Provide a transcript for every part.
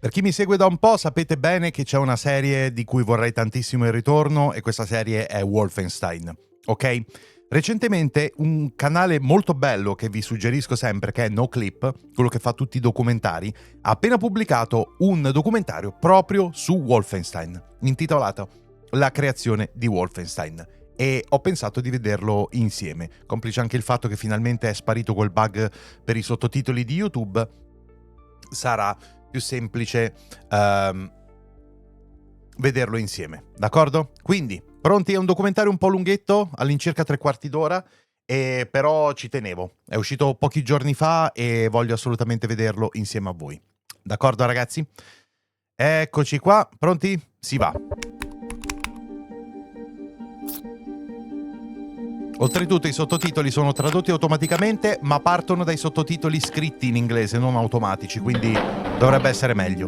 Per chi mi segue da un po' sapete bene che c'è una serie di cui vorrei tantissimo il ritorno e questa serie è Wolfenstein, ok? Recentemente un canale molto bello che vi suggerisco sempre, che è NOCLIP, quello che fa tutti i documentari, ha appena pubblicato un documentario proprio su Wolfenstein, intitolato La creazione di Wolfenstein. E ho pensato di vederlo insieme, complice anche il fatto che finalmente è sparito quel bug per i sottotitoli di YouTube, sarà più semplice vederlo insieme, d'accordo? Quindi, pronti? È un documentario un po' lunghetto, all'incirca 3/4 d'ora, e però ci tenevo. È uscito pochi giorni fa e voglio assolutamente vederlo insieme a voi. D'accordo, ragazzi? Eccoci qua, pronti? Si va. Oltretutto i sottotitoli sono tradotti automaticamente, ma partono dai sottotitoli scritti in inglese, non automatici, quindi dovrebbe essere meglio.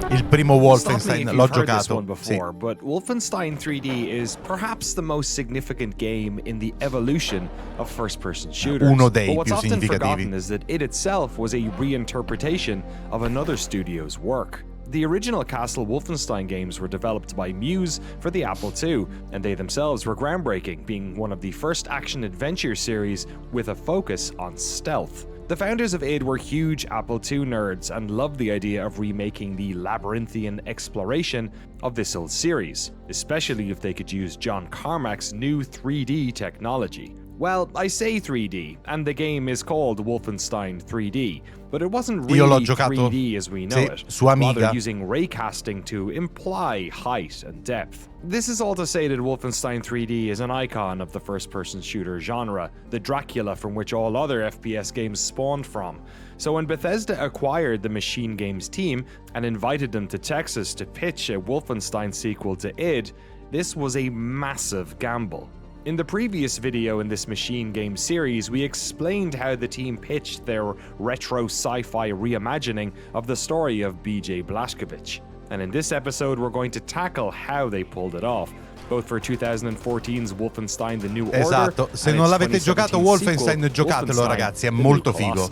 Il primo Wolfenstein l'ho giocato. Sì. But Wolfenstein 3D is perhaps the most significant game in the evolution of first-person shooters. Uno dei but what's più often significativi. forgotten is that it itself was a reinterpretation of another studio's work. The original Castle Wolfenstein games were developed by Muse for the Apple II, and they themselves were groundbreaking, being one of the first action-adventure series with a focus on stealth. The founders of id were huge Apple II nerds and loved the idea of remaking the labyrinthian exploration of this old series, especially if they could use John Carmack's new 3D technology. Well, I say 3D, and the game is called Wolfenstein 3D, but it wasn't really 3D as we know it, rather using raycasting to imply height and depth. This is all to say that Wolfenstein 3D is an icon of the first-person shooter genre, the Dracula from which all other FPS games spawned from. So when Bethesda acquired the Machine Games team and invited them to Texas to pitch a Wolfenstein sequel to id, this was a massive gamble. In the previous video in this Machine Game series, we explained how the team pitched their retro sci-fi reimagining of the story of B.J. Blazkowicz. And in this episode, we're going to tackle how they pulled it off, both for 2014's Wolfenstein The New Order. Esatto, se non l'avete giocato Wolfenstein, giocatelo ragazzi, è molto figo.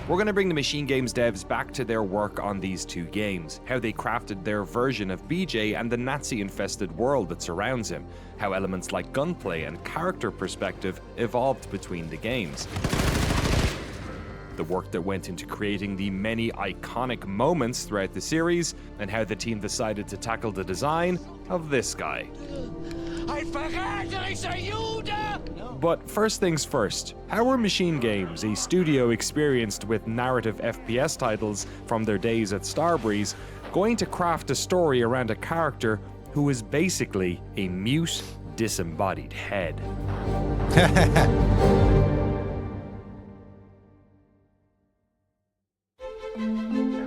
We're going to bring the Machine Games devs back to their work on these two games, how they crafted their version of BJ and the Nazi-infested world that surrounds him, how elements like gunplay and character perspective evolved between the games, the work that went into creating the many iconic moments throughout the series, and how the team decided to tackle the design of this guy. But first things first, how were Machine Games, a studio experienced with narrative FPS titles from their days at Starbreeze, going to craft a story around a character who is basically a mute, disembodied head?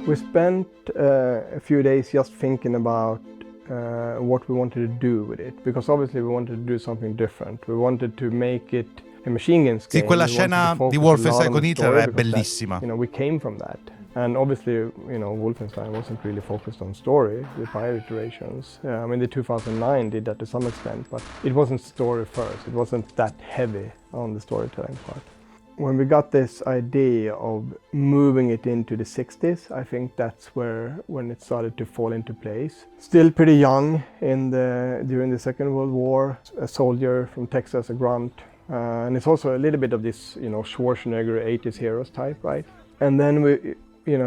We spent a few days just thinking about what we wanted to do with it, because obviously we wanted to do something different. We wanted to make it a Machine Games game. Sì, quella scena di Wolfenstein con Hitler è bellissima. We came from that. And obviously, Wolfenstein wasn't really focused on story, the prior iterations. I mean, the 2009 did that to some extent, but it wasn't story first. It wasn't that heavy on the storytelling part. When we got this idea of moving it into the 60s, I think that's when it started to fall into place. Still pretty young during the Second World War, a soldier from Texas, a grunt. And it's also a little bit of this, Schwarzenegger 80s heroes type, right? And then we,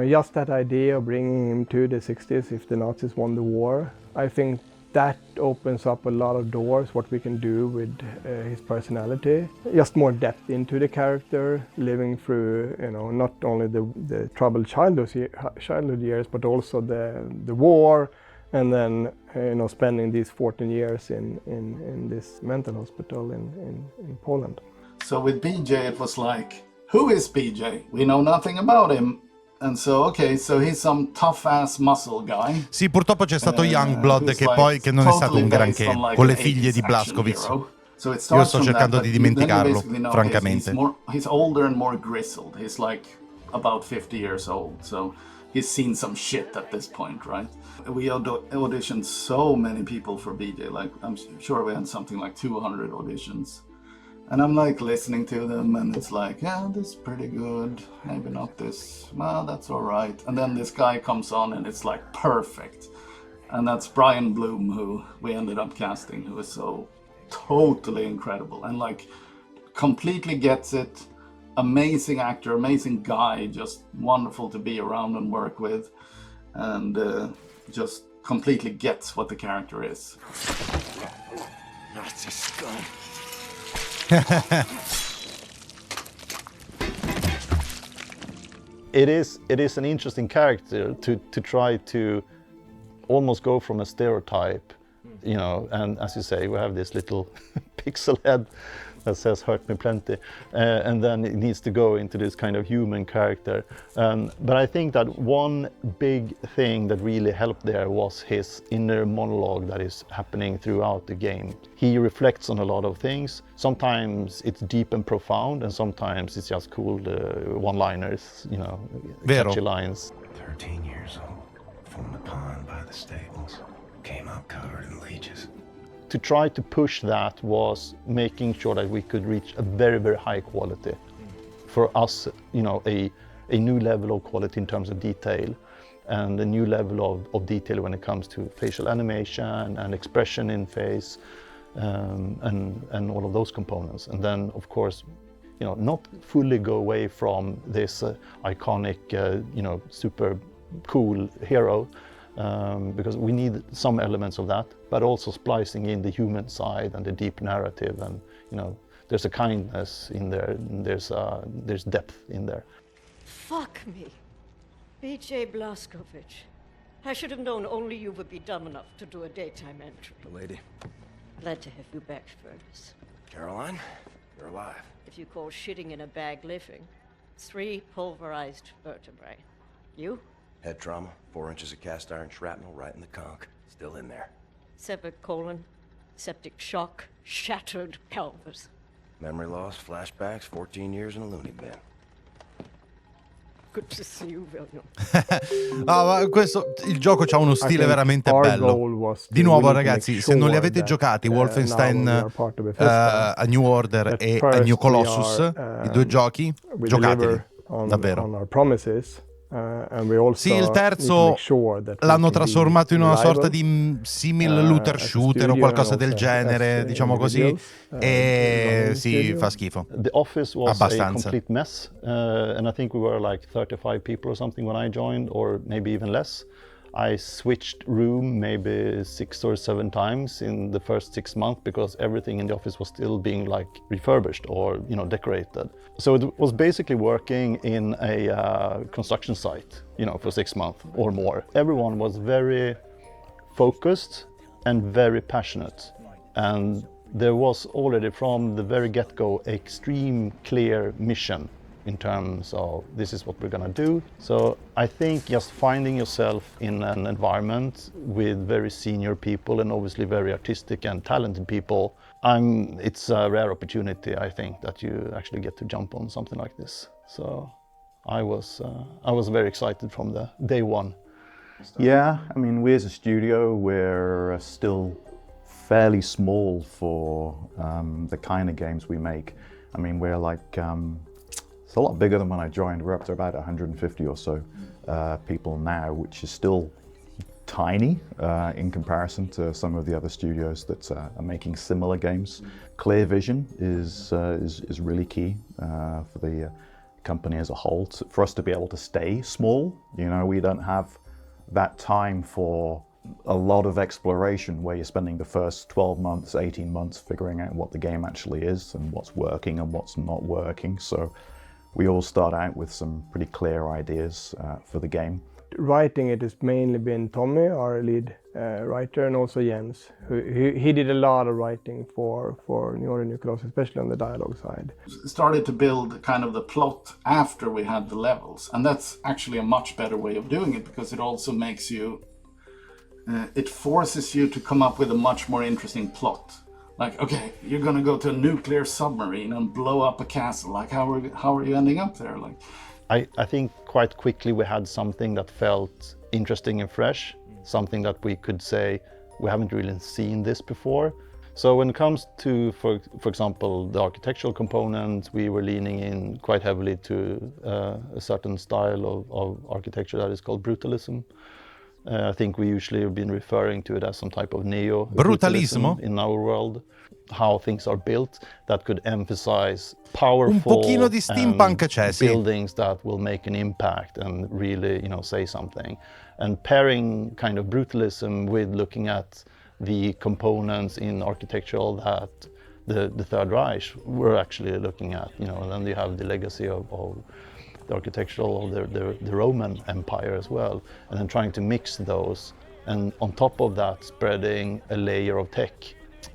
just that idea of bringing him to the 60s if the Nazis won the war, I think that opens up a lot of doors, what we can do with his personality. Just more depth into the character, living through, not only the troubled childhood years, but also the war, and then, spending these 14 years in this mental hospital in Poland. So with BJ, it was like, who is BJ? We know nothing about him. And so, okay, so he's some tough-ass muscle guy. Sì, purtroppo c'è stato Youngblood che non è stato un granché, con le figlie di Blazkowicz. Io sto cercando di dimenticarlo, francamente. He's older and more grizzled. He's like about 50 years old, so he's seen some shit at this point, right? We auditioned so many people for BJ, like I'm sure we had something like 200 auditions. And I'm like listening to them, and it's like, yeah, this is pretty good. Maybe not this. Well, that's all right. And then this guy comes on, and it's like perfect. And that's Brian Bloom, who we ended up casting, who is so totally incredible and like completely gets it. Amazing actor, amazing guy, just wonderful to be around and work with, and just completely gets what the character is. Nazi scum. It is an interesting character to try to almost go from a stereotype, you know, and as you say, we have this little pixel head that says "hurt me plenty," and then it needs to go into this kind of human character. But I think that one big thing that really helped there was his inner monologue that is happening throughout the game. He reflects on a lot of things. Sometimes it's deep and profound, and sometimes it's just cool one-liners, you know, catchy lines. 13 years old, from the pond by the stables, came out covered in leeches. To try to push that was making sure that we could reach a very, very high quality. For us, you know, a new level of quality in terms of detail, and a new level of detail when it comes to facial animation and expression in face, and all of those components. And then, of course, you know, not fully go away from this iconic, you know, super cool hero, because we need some elements of that, but also splicing in the human side and the deep narrative, and you know, there's a kindness in there, and there's depth in there. Fuck me. B.J. Blazkowicz. I should have known only you would be dumb enough to do a daytime entry. Lady. Glad to have you back, Fergus. Caroline, you're alive. If you call shitting in a bag living, 3 pulverized vertebrae. You? Head trauma, 4 inches of cast iron shrapnel right in the conch. Still in there. Severed colon, septic shock, shattered pelvis. Memory loss, flashbacks, 14 years in a loony bin. Good to see you, William. Ma questo, il gioco ha uno stile veramente bello. Di nuovo, ragazzi, se non li avete giocati, Wolfenstein a New Order e a New Colossus, i 2 giochi, giocateli, davvero. Sì, il terzo l'hanno trasformato in una sorta di simile looter shooter o qualcosa del genere, diciamo così, e sì, fa schifo. The office was abbastanza. A complete mess, and I think we were like 35 people or something when I joined, or maybe even less. I switched room maybe 6 or 7 times in the first 6 months because everything in the office was still being like refurbished or, you know, decorated. So it was basically working in a construction site, you know, for 6 months or more. Everyone was very focused and very passionate, and there was already from the very get-go extreme clear mission in terms of this is what we're gonna do. So I think just finding yourself in an environment with very senior people and obviously very artistic and talented people, it's a rare opportunity, I think, that you actually get to jump on something like this. So I was very excited from the day one. Yeah, I mean, we as a studio, we're still fairly small for the kind of games we make. I mean, we're like, it's a lot bigger than when I joined. We're up to about 150 or so people now, which is still tiny in comparison to some of the other studios that are making similar games. Clear vision is really key for the company as a whole, for us to be able to stay small. You know, we don't have that time for a lot of exploration where you're spending the first 12 months, 18 months figuring out what the game actually is and what's working and what's not working. So we all start out with some pretty clear ideas for the game. Writing it has mainly been Tommy, our lead writer, and also Jens. He did a lot of writing for New Order, New Colossus, especially on the dialogue side. Started to build kind of the plot after we had the levels, and that's actually a much better way of doing it because it also makes you, it forces you to come up with a much more interesting plot. Like, okay, you're gonna go to a nuclear submarine and blow up a castle. Like, how are you ending up there? Like, I think quite quickly we had something that felt interesting and fresh, something that we could say, we haven't really seen this before. So when it comes to, for example, the architectural components, we were leaning in quite heavily to a certain style of architecture that is called brutalism. I think we usually have been referring to it as some type of neo-brutalism in our world. How things are built that could emphasize powerful Un pochino di steampunk c'è, sì. buildings that will make an impact and really, say something. And pairing kind of brutalism with looking at the components in architectural that the Third Reich were actually looking at, and then you have the legacy of the architectural of the Roman Empire as well, and then trying to mix those, and on top of that spreading a layer of tech,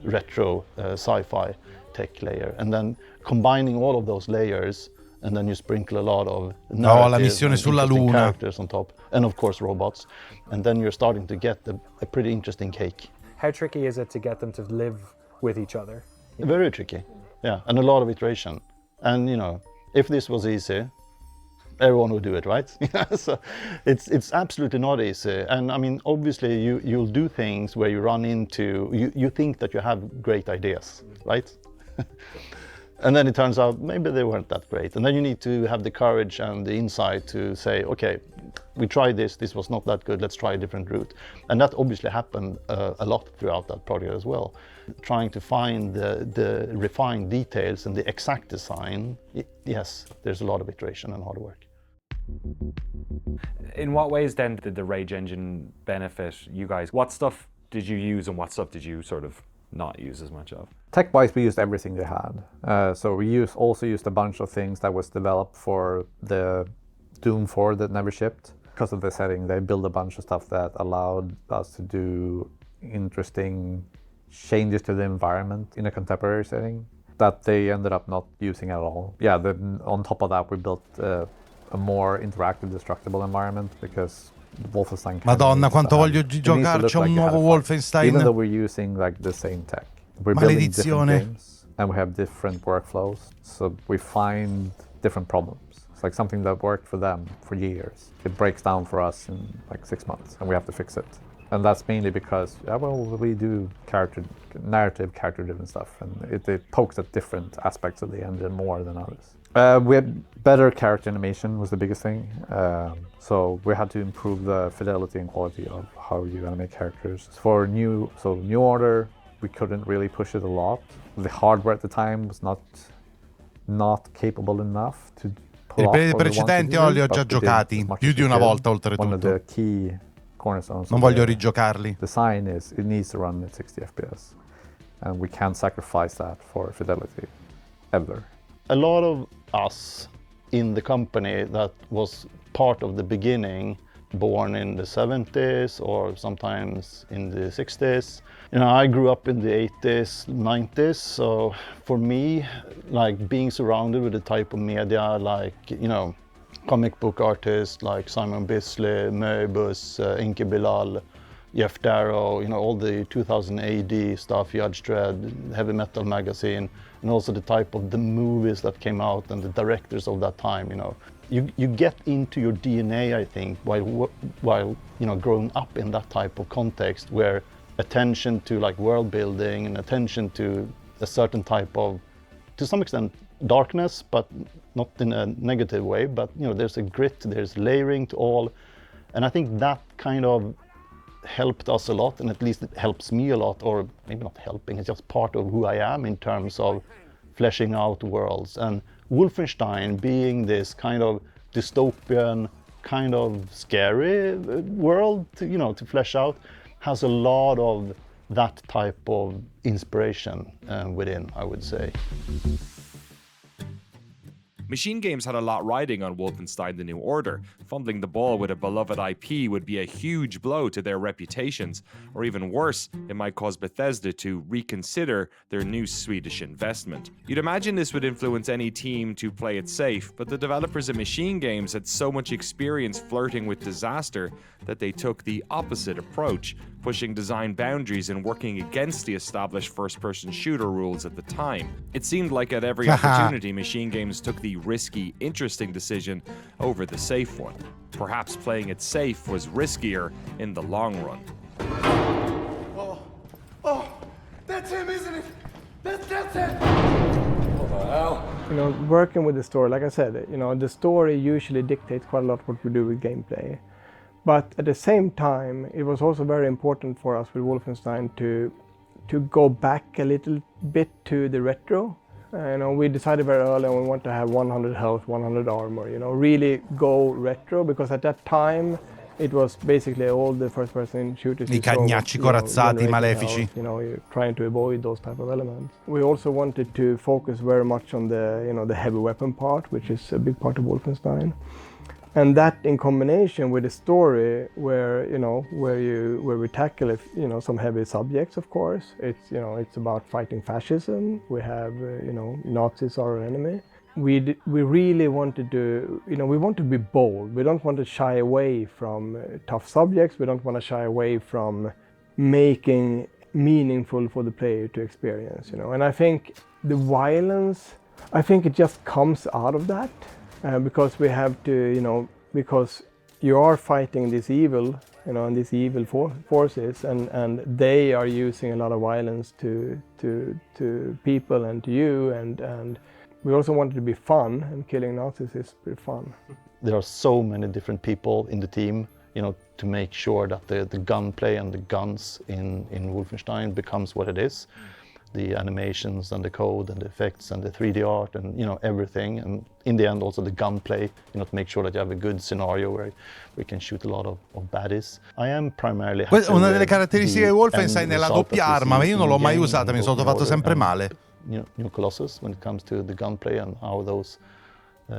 retro sci-fi tech layer, and then combining all of those layers, and then you sprinkle a lot of la missione sulla Luna characters on top, and of course robots, and then you're starting to get a pretty interesting cake. How tricky is it to get them to live with each other? Very tricky, yeah, and a lot of iteration. And if this was easy, everyone would do it, right? So it's absolutely not easy. And I mean, obviously you'll do things where you run into, you think that you have great ideas, right? And then it turns out maybe they weren't that great. And then you need to have the courage and the insight to say, okay, we tried this was not that good, let's try a different route. And that obviously happened a lot throughout that project as well. Trying to find the refined details and the exact design, yes, there's a lot of iteration and hard work. In what ways then did the Rage engine benefit you guys? What stuff did you use and what stuff did you sort of not use as much of? Tech-wise, we used everything they had. So we also used a bunch of things that was developed for the Doom 4 that never shipped. Because of the setting, they built a bunch of stuff that allowed us to do interesting changes to the environment in a contemporary setting that they ended up not using at all. Yeah, on top of that, we built a more interactive, destructible environment because Wolfenstein. Madonna, quanto voglio giocarci a un nuovo Wolfenstein. Even though we're using like the same tech, we're building different games and we have different workflows, so we find different problems. It's like something that worked for them for years. It breaks down for us in like 6 months, and we have to fix it. And that's mainly because, we do narrative, character-driven stuff, and it pokes at different aspects of the engine more than others. We had better character animation was the biggest thing. So we had to improve the fidelity and quality of how you animate characters. For New Order, we couldn't really push it a lot. The hardware at the time was not capable enough to pull off I precedenti li ho già giocati, più di una volta oltretutto. One of the key cornerstones. Non voglio rigiocarli. Design is it needs to run at 60 FPS, and we can't sacrifice that for fidelity, ever. A lot of us in the company that was part of the beginning, born in the 70s or sometimes in the 60s. I grew up in the 80s, 90s, so for me, like being surrounded with the type of media like, comic book artists like Simon Bisley, Moebius, Inky Bilal, Jeff Darrow, all the 2000 AD stuff, Judge Dredd, Heavy Metal magazine, and also the type of the movies that came out and the directors of that time, You get into your DNA, I think, while growing up in that type of context where attention to like world building and attention to a certain type of, to some extent, darkness, but not in a negative way, but there's a grit, there's layering to all, and I think that kind of helped us a lot, and at least it helps me a lot, or maybe not helping, it's just part of who I am in terms of fleshing out worlds. And Wolfenstein being this kind of dystopian, kind of scary world to flesh out, has a lot of that type of inspiration within, I would say. Machine Games had a lot riding on Wolfenstein: The New Order. Fumbling the ball with a beloved IP would be a huge blow to their reputations, or even worse, it might cause Bethesda to reconsider their new Swedish investment. You'd imagine this would influence any team to play it safe, but the developers at Machine Games had so much experience flirting with disaster that they took the opposite approach, pushing design boundaries and working against the established first-person shooter rules at the time. It seemed like at every opportunity, Machine Games took the risky, interesting decision over the safe one. Perhaps playing it safe was riskier in the long run. Oh, that's him, isn't Working with the story, like I said, the story usually dictates quite a lot what we do with gameplay. But at the same time, it was also very important for us with Wolfenstein to go back a little bit to the retro. We decided very early we want to have 100 health, 100 armor, really go retro, because at that time it was basically all the first-person shooters. I cagnacci corazzati malefici. You're trying to avoid those type of elements. We also wanted to focus very much on the heavy weapon part, which is a big part of Wolfenstein. And that in combination with a story where we tackle some heavy subjects, of course. It's about fighting fascism. We have Nazis are our enemy. We really wanted to we want to be bold. We don't want to shy away from tough subjects. We don't want to shy away from making meaningful for the player to experience. And I think the violence, it just comes out of that. Because we have to, because you are fighting this evil, and these evil forces, and they are using a lot of violence to people and to you, and we also want it to be fun, and killing Nazis is pretty fun. There are so many different people in the team, to make sure that the gunplay and the guns in Wolfenstein becomes what it is. The animations and the code and the effects and the 3D art and everything, and in the end also the gunplay, to make sure that you have a good scenario where we can shoot a lot of baddies. I am primarily una delle caratteristiche di Wolfenstein è la doppia arma, ma io non l'ho mai usata, mi sono fatto sempre male. New Colossus when it comes to the gunplay and how those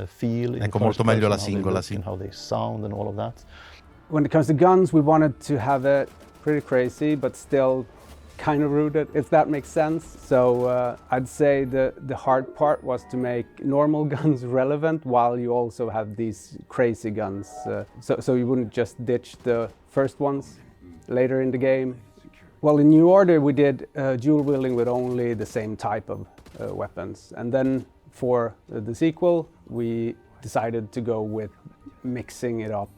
feel. Ecco, molto meglio la singola, sì. And how they sound and all of that. When it comes to guns, we wanted to have it pretty crazy, but still kind of rooted, if that makes sense. So I'd say the hard part was to make normal guns relevant while you also have these crazy guns. So you wouldn't just ditch the first ones later in the game. Well, in New Order we did dual wielding with only the same type of weapons. And then for the sequel we decided to go with mixing it all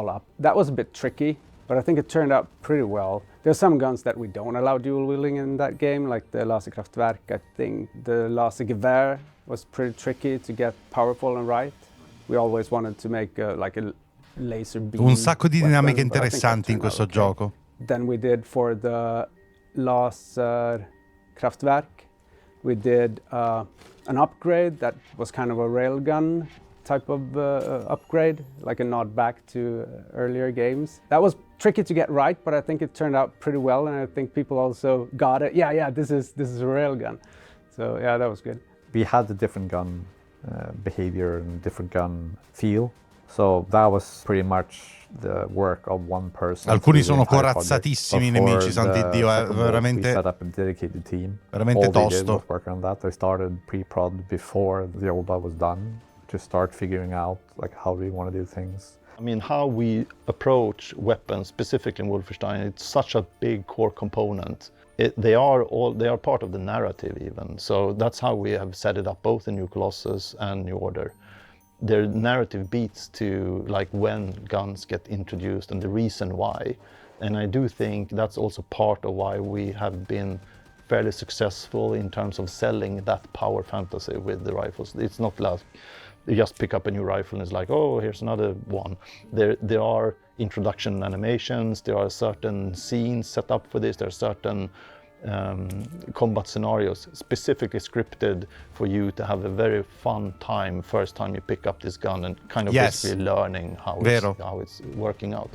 up. That was a bit tricky, but I think it turned out pretty well. There's some guns that we don't allow dual wielding in that game, like the Laserkraftwerk. I think the Lasergewehr was pretty tricky to get powerful and right. We always wanted to make like a laser beam. Un sacco di dinamiche interessanti in questo gioco. Then we did for the Laserkraftwerk, we did an upgrade that was kind of a railgun type of upgrade, like a nod back to earlier games. That was tricky to get right, but I think it turned out pretty well, and I think people also got it. Yeah, this is a railgun. So yeah, that was good. We had a different gun behavior and different gun feel, so that was pretty much the work of one person. Alcuni sono corazzatissimi i nemici, santi Dio, è veramente, we set up a dedicated team. Veramente all tosto. They did was work on that. They started pre-prod before the old blood was done, to start figuring out like how we want to do things. I mean, how we approach weapons, specifically in Wolfenstein, it's such a big core component. They are part of the narrative even. So that's how we have set it up, both in New Colossus and New Order. Their narrative beats to like when guns get introduced and the reason why. And I do think that's also part of why we have been fairly successful in terms of selling that power fantasy with the rifles. It's not like you just pick up a new rifle and it's like, oh, here's another one. There are introduction animations, there are certain scenes set up for this, there are certain combat scenarios specifically scripted for you to have a very fun time first time you pick up this gun and kind of basically learning how it's working out.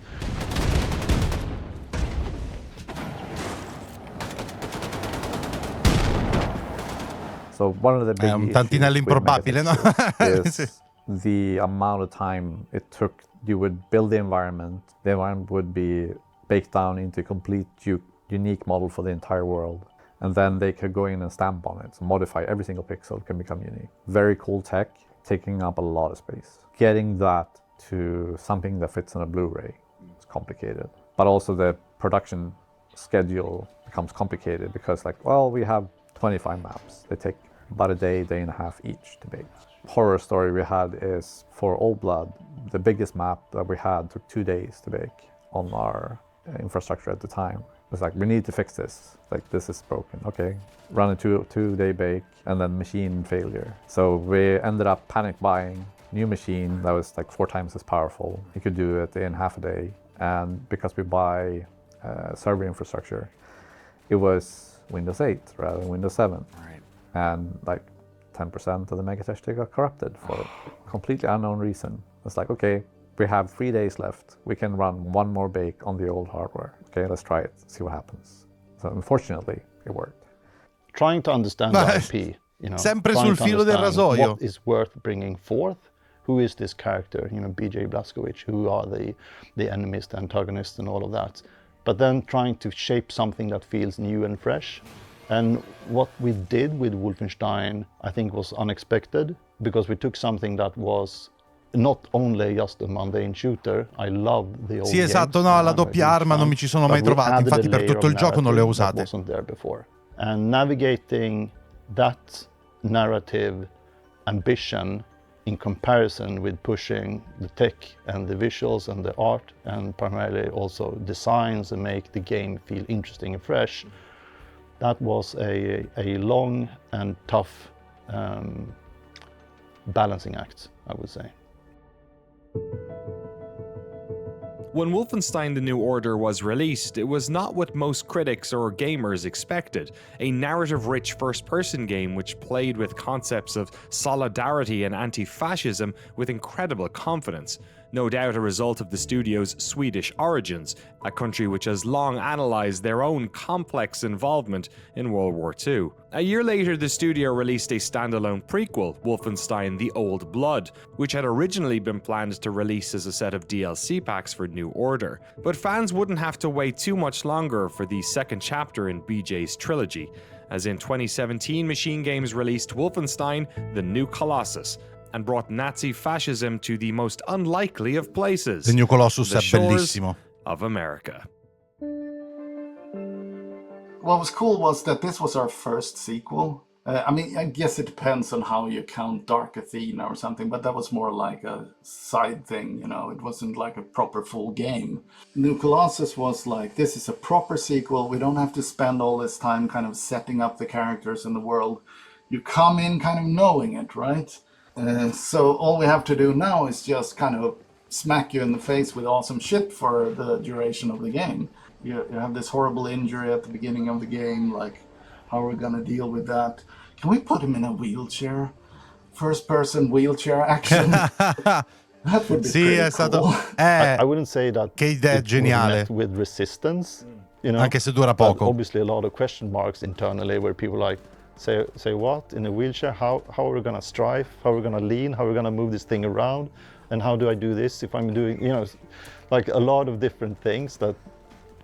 So one of the big un tantinello improbabile, no? is the amount of time it took. You would build the environment would be baked down into a complete unique model for the entire world, and then they could go in and stamp on it, so modify every single pixel can become unique. Very cool tech, taking up a lot of space. Getting that to something that fits on a Blu-ray is complicated, but also the production schedule becomes complicated because we have 25 maps. They take about a day and a half each to bake. Horror story we had is for Old Blood, the biggest map that we had took 2 days to bake on our infrastructure at the time. It's like, we need to fix this. Like, this is broken. Okay, run a two-day bake, and then machine failure. So we ended up panic buying new machine that was like 4 times as powerful. You could do it in half a day. And because we buy server infrastructure, it was Windows 8 rather than Windows 7. Right. And like 10% of the megatexture got corrupted for a completely unknown reason. It's like, okay, we have 3 days left. We can run 1 more bake on the old hardware. Okay, let's try it, see what happens. So unfortunately, it worked. Trying to understand the IP, Sempre sul filo del rasoio. What is worth bringing forth? Who is this character? B.J. Blazkowicz. Who are the enemies, the antagonists, and all of that? But then trying to shape something that feels new and fresh. And what we did with Wolfenstein, I think, was unexpected, because we took something that was not only just a mundane shooter. I love the old Sì, esatto, no, la doppia arma non mi ci sono mai trovato, infatti per tutto il gioco non le ho usate. Wasn't there before. And navigating that narrative ambition in comparison with pushing the tech and the visuals and the art, and primarily also designs, and make the game feel interesting and fresh, that was a long and tough balancing act, I would say. When Wolfenstein: The New Order was released, it was not what most critics or gamers expected. A narrative-rich first-person game which played with concepts of solidarity and anti-fascism with incredible confidence. No doubt a result of the studio's Swedish origins, a country which has long analysed their own complex involvement in World War II. A year later, the studio released a standalone prequel, Wolfenstein: The Old Blood, which had originally been planned to release as a set of DLC packs for New Order. But fans wouldn't have to wait too much longer for the second chapter in BJ's trilogy, as in 2017 Machine Games released Wolfenstein: The New Colossus, and brought Nazi fascism to the most unlikely of places. The New Colossus the è bellissimo. Of America. What was cool was that this was our first sequel. I guess it depends on how you count Dark Athena or something, but that was more like a side thing, It wasn't like a proper full game. New Colossus was like, this is a proper sequel. We don't have to spend all this time kind of setting up the characters in the world. You come in kind of knowing it, right? So all we have to do now is just kind of smack you in the face with awesome shit for the duration of the game. You have this horrible injury at the beginning of the game, like, how are we gonna deal with that? Can we put him in a wheelchair? First-person wheelchair action? That would be sì, pretty è stato... cool. I wouldn't say that che idea it geniale. was met with resistance, Anche se dura poco. Obviously a lot of question marks internally, where people like, say what? In a wheelchair? How are we gonna strive? How are we gonna lean? How are we gonna move this thing around? And how do I do this if I'm doing, like a lot of different things that,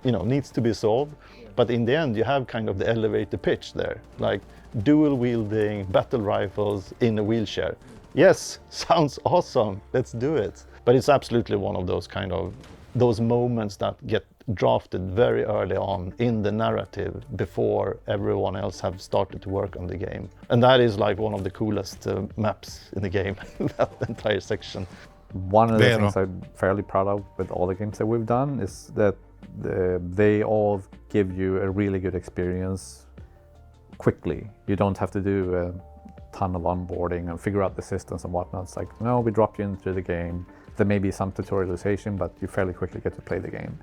needs to be solved. But in the end, you have kind of the elevator pitch there, like dual wielding battle rifles in a wheelchair. Yes, sounds awesome. Let's do it. But it's absolutely one of those moments that get drafted very early on in the narrative before everyone else have started to work on the game. And that is like one of the coolest maps in the game, that entire section. One of the things I'm fairly proud of with all the games that we've done is that they all give you a really good experience quickly. You don't have to do a ton of onboarding and figure out the systems and whatnot. It's like, no, we drop you into the game. There may be some tutorialization, but you fairly quickly get to play the game.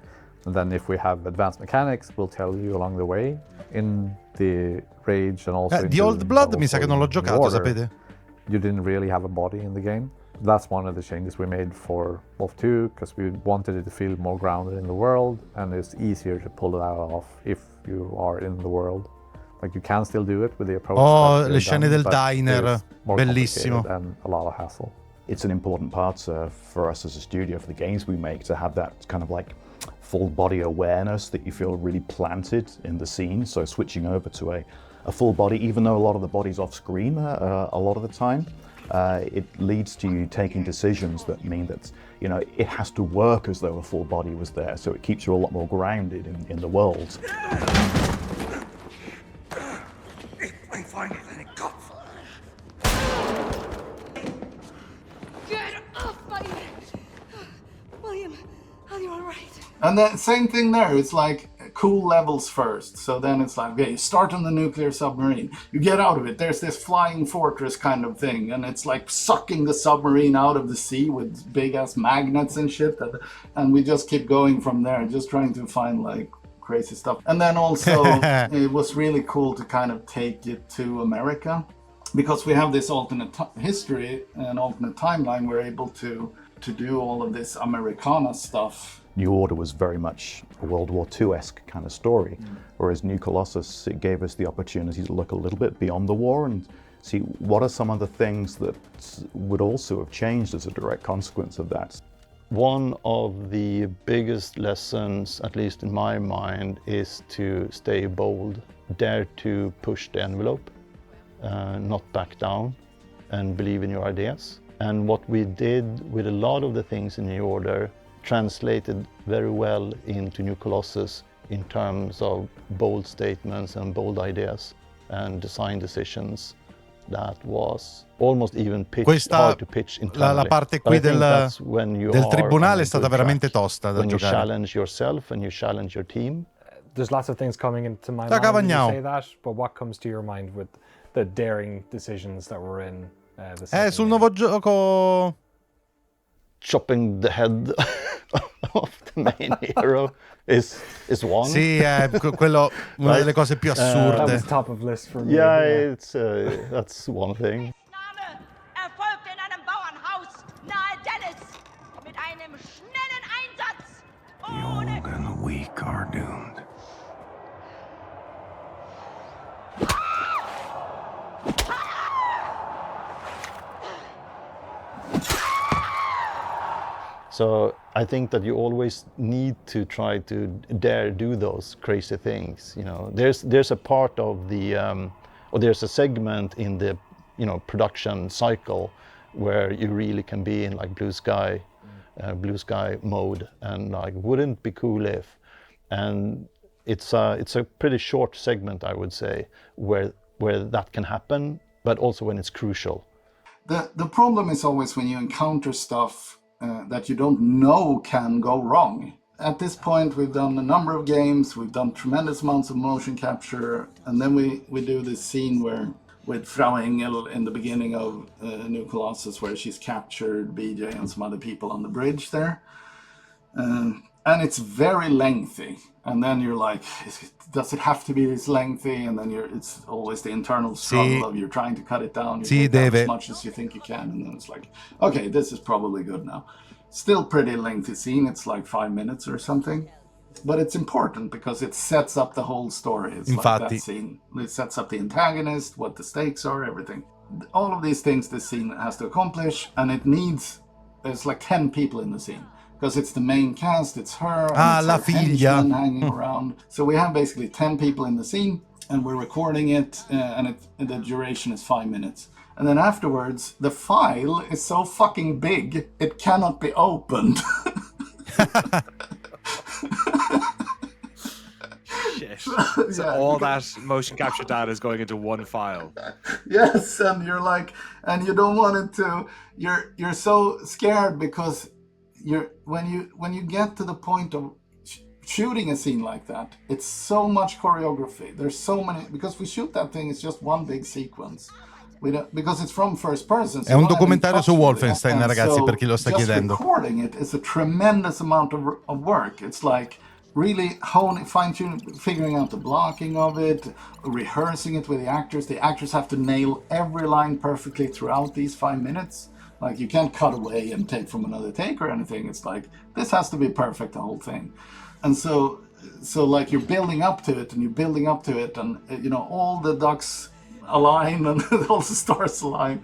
And then if we have advanced mechanics, we'll tell you along the way in the Rage and also The Old Blood mi sa che non l'ho giocato, sapete? You didn't really have a body in the game. That's one of the changes we made for Wolf 2, because we wanted it to feel more grounded in the world, and it's easier to pull that off if you are in the world. Like, you can still do it with the approach. Oh, le scene del diner, bellissimo. And a lot of hassle. It's an important part for us as a studio, for the games we make, to have that kind of like full body awareness, that you feel really planted in the scene. So switching over to a full body, even though a lot of the body's off screen a lot of the time, it leads to you taking decisions that mean that, it has to work as though a full body was there. So it keeps you a lot more grounded in the world. Get off my William, are you all right? And the same thing there. It's like cool levels first. So then it's like, okay, you start on the nuclear submarine, you get out of it, there's this flying fortress kind of thing, and it's like sucking the submarine out of the sea with big ass magnets and shit, and we just keep going from there, just trying to find like crazy stuff. And then also it was really cool to kind of take it to America, because we have this alternate history and alternate timeline. We're able to do all of this Americana stuff. New Order was very much a World War II-esque kind of story, whereas New Colossus, it gave us the opportunity to look a little bit beyond the war and see what are some of the things that would also have changed as a direct consequence of that. One of the biggest lessons, at least in my mind, is to stay bold, dare to push the envelope, not back down, and believe in your ideas. And what we did with a lot of the things in New Order translated very well into New Colossus in terms of bold statements and bold ideas and design decisions that was almost even hard to pitch internally. La parte qui del tribunale è stata veramente tosta da when giocare. You challenge yourself and you challenge your team. There's lots of things coming into my mind when you say that, but what comes to your mind with the daring decisions that were in the second Sul nuovo gioco... Chopping the head of the main hero is one. Sì, è quello una delle cose più assurde. That was top of list for me. Yeah, it's that's one thing. Erfolgte in einem Bauernhaus nahe Dallas mit einem schnellen Einsatz. The old and the weak are doomed. So I think that you always need to try to dare do those crazy things. You know, there's a part of the or there's a segment in the production cycle where you really can be in like blue sky mode, and like wouldn't it be cool if, and it's a pretty short segment, I would say, where that can happen, but also when it's crucial. The problem is always when you encounter stuff that you don't know can go wrong. At this point, we've done a number of games, we've done tremendous amounts of motion capture, and then we do this scene with Frau Engel in the beginning of New Colossus, where she's captured B.J. and some other people on the bridge there. And it's very lengthy. And then you're like, does it have to be this lengthy? And then it's always the internal struggle of you're trying to cut it down. You take down as much as you think you can. And then it's like, okay, this is probably good now. Still pretty lengthy scene. It's like 5 minutes or something. But it's important because it sets up the whole story. It's like that scene. It sets up the antagonist, what the stakes are, everything. All of these things this scene has to accomplish. And there's like 10 people in the scene. Because it's the main cast, it's her, and it's her henchman hanging around. So we have basically 10 people in the scene, and we're recording it, and the duration is 5 minutes. And then afterwards, the file is so fucking big, it cannot be opened. Shit. So all that motion capture data is going into one file. Yes, and you're like, and you don't want it to, you're so scared because when you get to the point of shooting a scene like that, it's so much choreography. There's so many, because we shoot that thing, it's just one big sequence. Because it's from first person. So è un documentario su Wolfenstein, ragazzi, per chi lo sta chiedendo. Recording it is a tremendous amount of work. It's like really fine-tuning, figuring out the blocking of it, rehearsing it with the actors. The actors have to nail every line perfectly throughout these 5 minutes. Like, you can't cut away and take from another take or anything. It's like, this has to be perfect, the whole thing. And so like, you're building up to it, and all the ducks align and all the stars align.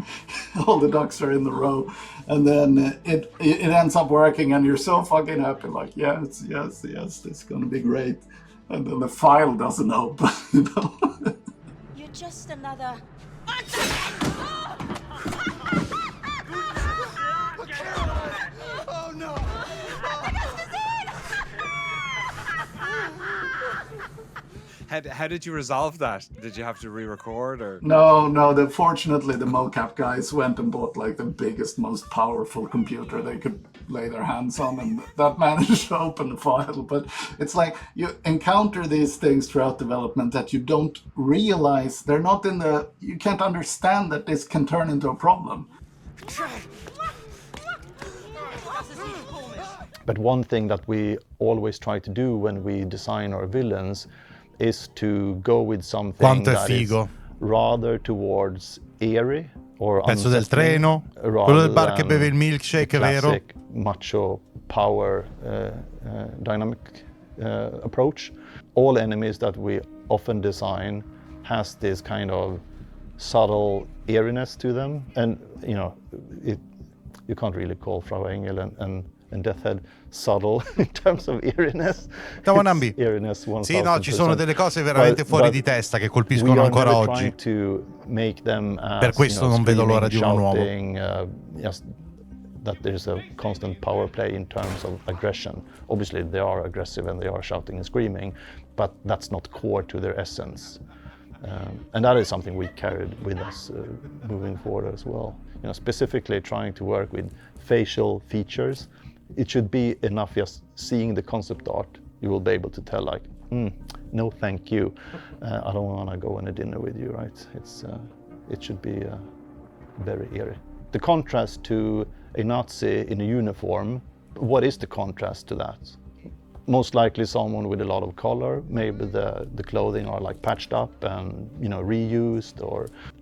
All the ducks are in the row. And then it ends up working, and you're so fucking happy. Like, yes, it's going to be great. And then the file doesn't open, You're just another... Oh no! How did you resolve that? Did you have to re-record or? No. Fortunately, the mocap guys went and bought like the biggest, most powerful computer they could lay their hands on, and that managed to open the file. But it's like you encounter these things throughout development that you don't realize they're not in the. You can't understand that this can turn into a problem. But one thing that we always try to do when we design our villains is to go with something that is rather towards eerie or pezzo del treno, quello del bar che beve il milkshake, vero? Macho power dynamic approach. All enemies that we often design has this kind of subtle eeriness to them, and you know, you can't really call Frau Engel and Death Head subtle in terms of eeriness. Eeriness 1000%. Sì, no, ci sono delle cose veramente fuori di testa che colpiscono ancora oggi. To make them as, per questo non vedo l'ora di uno nuovo. Yes, that there's a constant power play in terms of aggression. Obviously they are aggressive and they are shouting and screaming, but that's not core to their essence. And that is something we carried with us moving forward as well. You know, specifically trying to work with facial features. It should be enough just seeing the concept art. You will be able to tell like, no thank you. I don't want to go on a dinner with you, right? It should be very eerie. The contrast to a Nazi in a uniform, what is the contrast to that? Most likely someone with a lot of color. Maybe the clothing are like patched up and, you know, reused,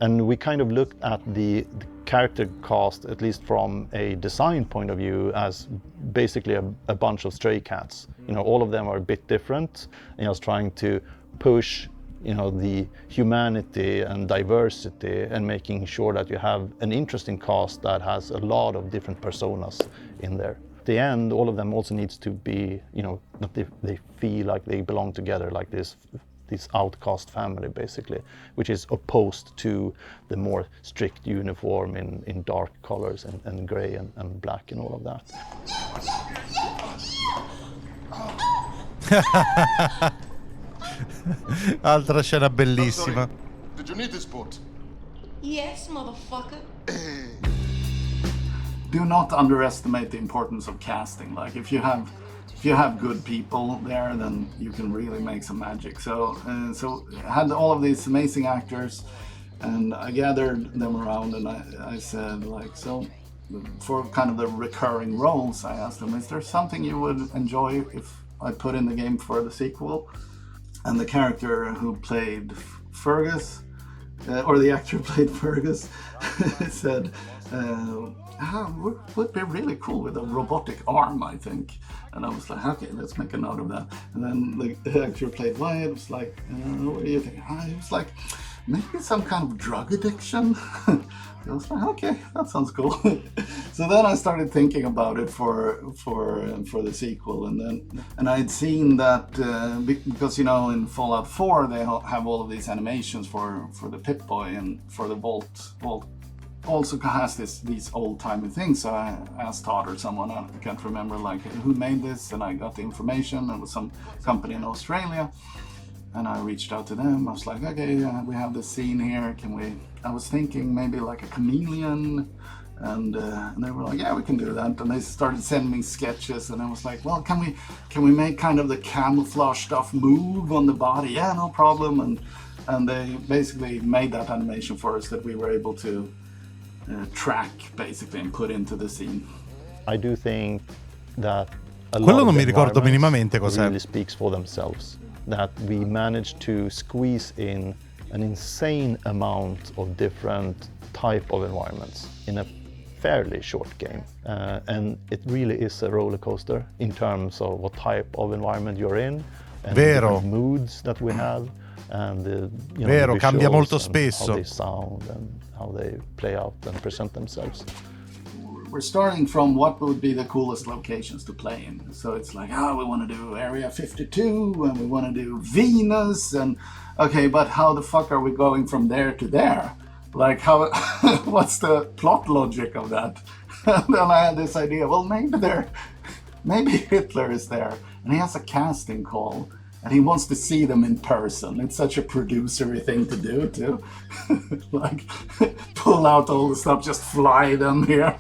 and we kind of looked at the character cast, at least from a design point of view, as basically a bunch of stray cats. You know, all of them are a bit different, and I was trying to push, you know, the humanity and diversity and making sure that you have an interesting cast that has a lot of different personas in there. At the end, all of them also needs to be, you know, that they feel like they belong together, like this outcast family, basically, which is opposed to the more strict uniform in dark colors and gray and black and all of that. Altra scena bellissima. Did you need this boat? Yes, motherfucker. Do not underestimate the importance of casting. Like if you have good people there, then you can really make some magic. So I had all of these amazing actors, and I gathered them around, and I said, like, so for kind of the recurring roles, I asked them, is there something you would enjoy if I put in the game for the sequel? And the character who played Fergus, or the actor who played Fergus, said, would be really cool with a robotic arm, I think. And I was like, okay, let's make a note of that. And then the actor who played Wyatt was like, what do you think? He was like, maybe some kind of drug addiction. I was like, okay, that sounds cool. So then I started thinking about it for the sequel, and I had seen that because, you know, in Fallout 4 they have all of these animations for the Pip-Boy, and for the Vault also has these old-timey things. So I asked Todd or someone, I can't remember, like, who made this, and I got the information. It was some company in Australia. And I reached out to them. I was like, okay, we have this scene here. I was thinking maybe like a chameleon. And they were like, yeah, we can do that. And they started sending me sketches. And I was like, well, can we make kind of the camouflage stuff move on the body? Yeah, no problem. And they basically made that animation for us that we were able to track, basically, and put into the scene. I do think that a Quello lot non of mi ricordo minimamente cos'è. really speaks for themselves. That we managed to squeeze in an insane amount of different type of environments in a fairly short game. And it really is a roller coaster in terms of what type of environment you're in, and the different moods that we have, and the, you know, the cambia molto visuals spesso. how they sound and how they play out and present themselves. We're starting from what would be the coolest locations to play in. So it's like, we want to do Area 52, and we want to do Venus, and okay, but how the fuck are we going from there to there? Like, how? What's the plot logic of that? And then I had this idea. Well, maybe Hitler is there, and he has a casting call, and he wants to see them in person. It's such a producery thing to do too. Like pull out all the stuff, just fly them here.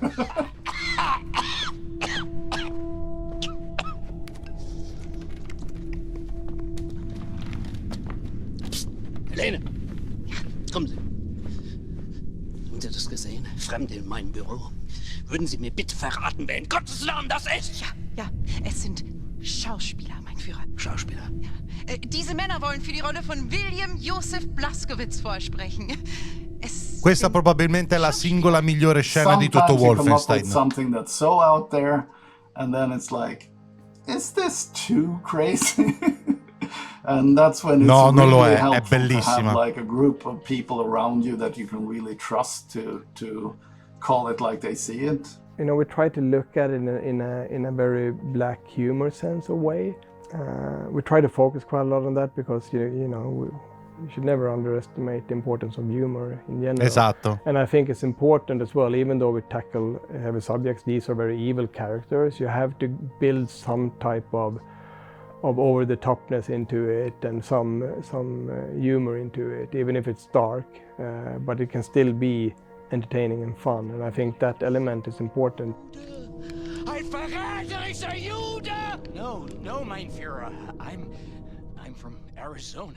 Helene! Ja, kommen Sie. Haben Sie das gesehen? Fremde in meinem Büro. Würden Sie mir bitte verraten, wer in Gottes Namen das ist? Ja, es sind Schauspieler, mein Führer. Schauspieler? Ja. Diese Männer wollen für die Rolle von William Joseph Blaskowitz vorsprechen. Questa probabilmente è la singola migliore scena di tutto Wolfenstein. Something that's so out there, and then it's like, is this too crazy? And that's when it's really helpful to have like a group of people around you that you can really trust to call it like they see it. You know, we try to look at it in a very black humor sense of way. We try to focus quite a lot on that because you should never underestimate the importance of humor in general. Esatto. And I think it's important as well, even though we tackle heavy subjects, these are very evil characters. You have to build some type of over-the-topness into it and some humor into it, even if it's dark, but it can still be entertaining and fun, and I think that element is important. Ein verräterischer Jude! No, mein Führer. I'm from Arizona.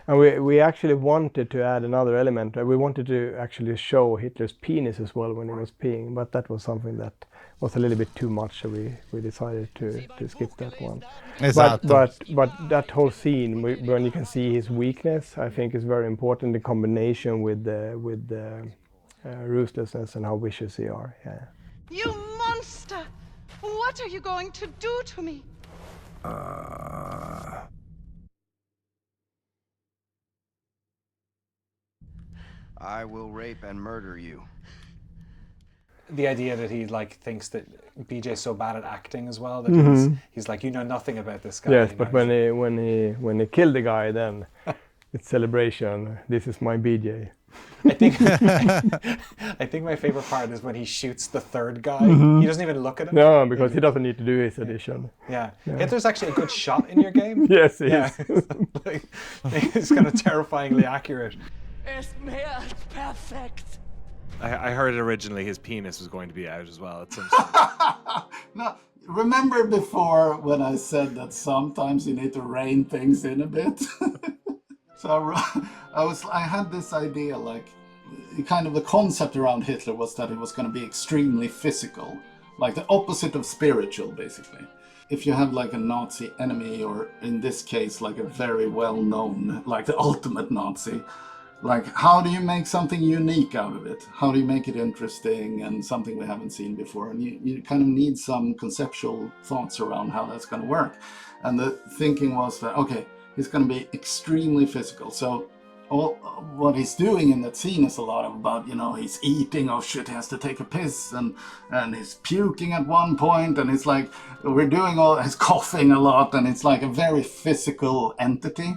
And we actually wanted to add another element. We wanted to actually show Hitler's penis as well when he was peeing, but that was something that was a little bit too much, so we decided to skip that one. But that whole scene, when you can see his weakness, I think is very important, the combination with the ruthlessness and how vicious they are. Yeah. You monster! What are you going to do to me? I will rape and murder you. The idea that he thinks that BJ's so bad at acting as well that he's like, you know nothing about this guy. Yes, but when he killed the guy, then it's celebration. This is my BJ. I think my favorite part is when he shoots the third guy. He doesn't even look at him. No, because he doesn't need to do his addition. Yeah. Hitler's actually a good shot in your game. Yes, he is. It's kind of terrifyingly accurate. Ist mehr als perfekt. I heard originally his penis was going to be out as well at some No, remember before when I said that sometimes you need to rein things in a bit? So I had this idea, like, kind of the concept around Hitler was that it was going to be extremely physical, like the opposite of spiritual, basically. If you have like a Nazi enemy, or in this case, like a very well-known, like the ultimate Nazi, like, how do you make something unique out of it? How do you make it interesting and something we haven't seen before? And you kind of need some conceptual thoughts around how that's going to work. And the thinking was that, okay, he's going to be extremely physical. So all what he's doing in that scene is a lot about, he's eating, oh shit, he has to take a piss, and he's puking at one point, and it's like, he's coughing a lot, and it's like a very physical entity.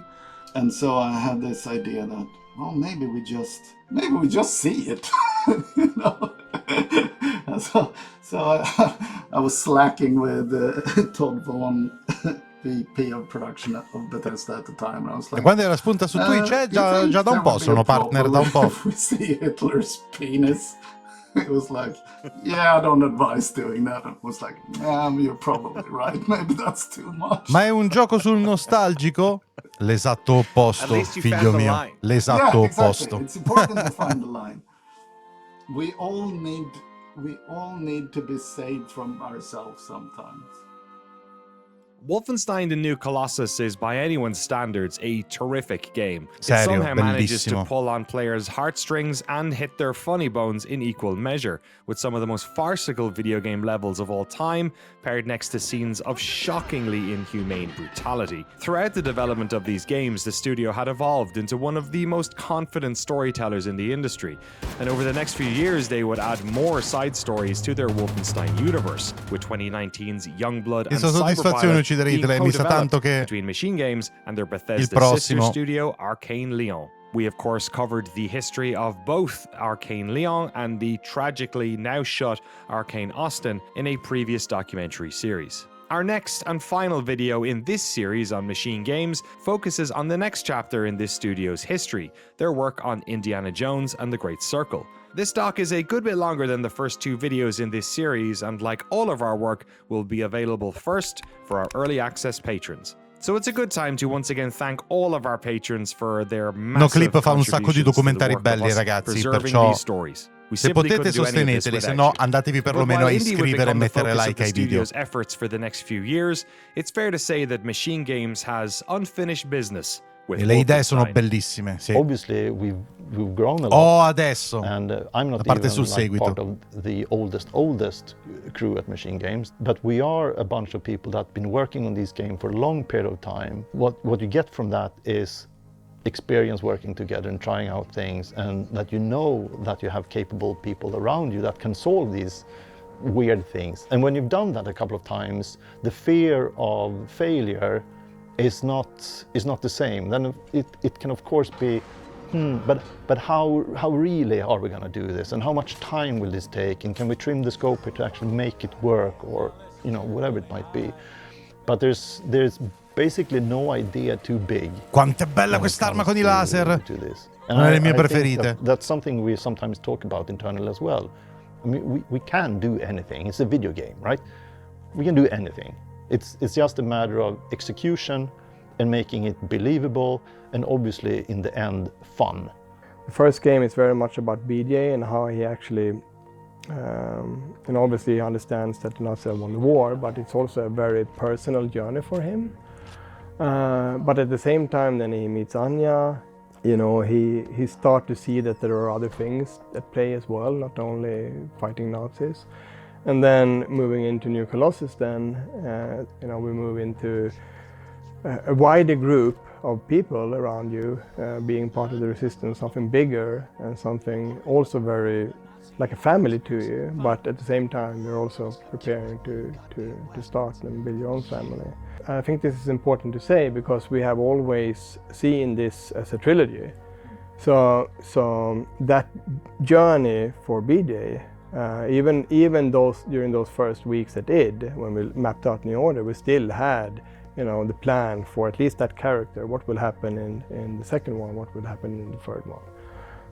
And so I had this idea that, well, maybe we just see it, So I was slacking with Todd Vaughn, VP of production of Bethesda at the time, and I was like, e quando era spunta su Twitch, già da un po', sono partner da un po'. If we see Hitler's penis, it was like, yeah, I don't advise doing that. It was like, you're probably right, maybe that's too much. Ma è un gioco sul nostalgico? L'esatto opposto, figlio mio. L'esatto opposto. It's important to find the line. We all need to be saved from ourselves sometimes. Wolfenstein: The New Colossus is, by anyone's standards, a terrific game. Serio, it somehow manages to bellissimo. pull on players' heartstrings and hit their funny bones in equal measure, with some of the most farcical video game levels of all time, paired next to scenes of shockingly inhumane brutality. Throughout the development of these games, the studio had evolved into one of the most confident storytellers in the industry, and over the next few years they would add more side stories to their Wolfenstein universe, with 2019's Youngblood and Cyberpilot uccidere Hitler, mi sa tanto che between Machine Games and their Bethesda il prossimo sister studio Arcane Leon. We of course covered the history of both Arcane Leon and the tragically now shut Arcane Austin in a previous documentary series. Our next and final video in this series on Machine Games focuses on the next chapter in this studio's history, their work on Indiana Jones and the Great Circle. This doc is a good bit longer than the first 2 videos in this series, and like all of our work, will be available first for our early access patrons. So it's a good time to once again thank all of our patrons for their massive NOCLIP fa un sacco di contributions to the documentari work of belli, us ragazzi, preserving perciò these stories. We se simply potete couldn't do any of this sosteneteli, se without no you. andatevi But perlomeno a while indie would iscrivere e become the mettere focus of like the ai video. studio's efforts for the next few years, it's fair to say that Machine Games has unfinished business with E le idee sono Wolfenstein. bellissime, sì. Obviously, we've grown a lot. Oh, adesso. And I'm not la parte even sul like, seguito. part of the oldest crew at Machine Games, but we are a bunch of people that have been working on this game for a long period of time. What you get from that is experience working together and trying out things, and that you know that you have capable people around you that can solve these weird things. And when you've done that a couple of times, the fear of failure is not the same. Then it can of course be, but how really are we going to do this, and how much time will this take, and can we trim the scope here to actually make it work, or whatever it might be. But there's basically no idea too big. Quanto è bella quest'arma con i laser! Una delle mie preferite. That's something we sometimes talk about internally as well. I mean, we can do anything. It's a video game, right? We can do anything. It's just a matter of execution and making it believable, and obviously in the end fun. The first game is very much about B.J. and how he actually, and obviously he understands that the Nazis won the war, but it's also a very personal journey for him. But at the same time, then he meets Anya. He starts to see that there are other things at play as well, not only fighting Nazis. And then moving into New Colossus, then we move into a wider group of people around you, being part of the resistance, something bigger and something also very like a family to you. But at the same time, you're also preparing to start and build your own family. I think this is important to say because we have always seen this as a trilogy. So that journey for B.J. Even during those first weeks at id, when we mapped out New Order, we still had the plan for at least that character, what will happen in the second one, what will happen in the third one.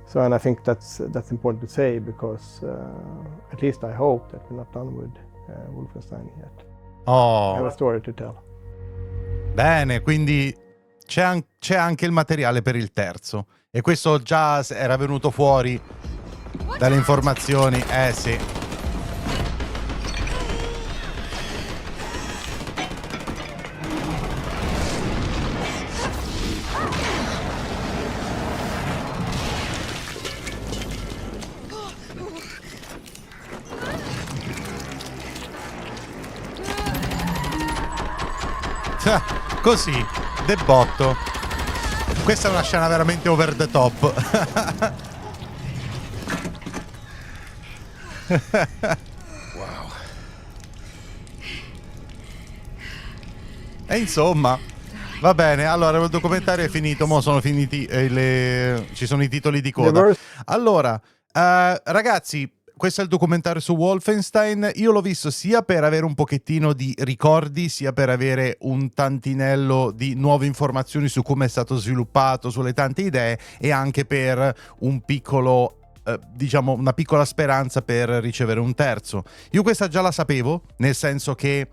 So, and I think that's important to say because at least I hope that we're not done with Wolfenstein yet. Oh. I have a story to tell. Bene, quindi c'è anche il materiale per il terzo, e questo già era venuto fuori dalle informazioni, sì. Così, debotto. Questa è una scena veramente over the top. Wow. E insomma, va bene, allora il documentario è finito, mo sono finiti ci sono i titoli di coda. Allora, ragazzi, questo è il documentario su Wolfenstein. Io l'ho visto sia per avere un pochettino di ricordi, sia per avere un tantinello di nuove informazioni su come è stato sviluppato, sulle tante idee, e anche per un piccolo, diciamo, una piccola speranza per ricevere un terzo. Io questa già la sapevo, nel senso che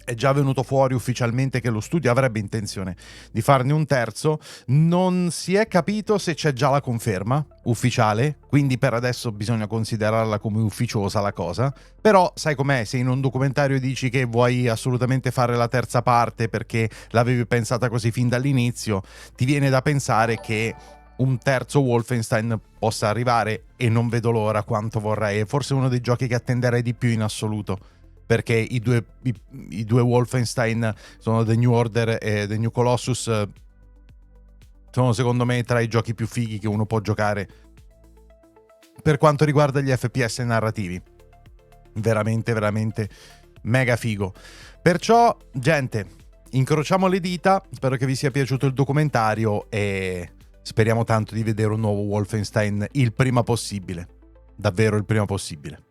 è già venuto fuori ufficialmente che lo studio avrebbe intenzione di farne un terzo. Non si è capito se c'è già la conferma ufficiale, quindi per adesso bisogna considerarla come ufficiosa la cosa. Però sai com'è, se in un documentario dici che vuoi assolutamente fare la terza parte perché l'avevi pensata così fin dall'inizio, ti viene da pensare che un terzo Wolfenstein possa arrivare, e non vedo l'ora quanto vorrei. È forse uno dei giochi che attenderei di più in assoluto, perché i due Wolfenstein sono The New Order e The New Colossus, sono secondo me tra i giochi più fighi che uno può giocare per quanto riguarda gli FPS narrativi. Veramente, veramente mega figo. Perciò, gente, incrociamo le dita, spero che vi sia piaciuto il documentario e speriamo tanto di vedere un nuovo Wolfenstein il prima possibile, davvero il prima possibile.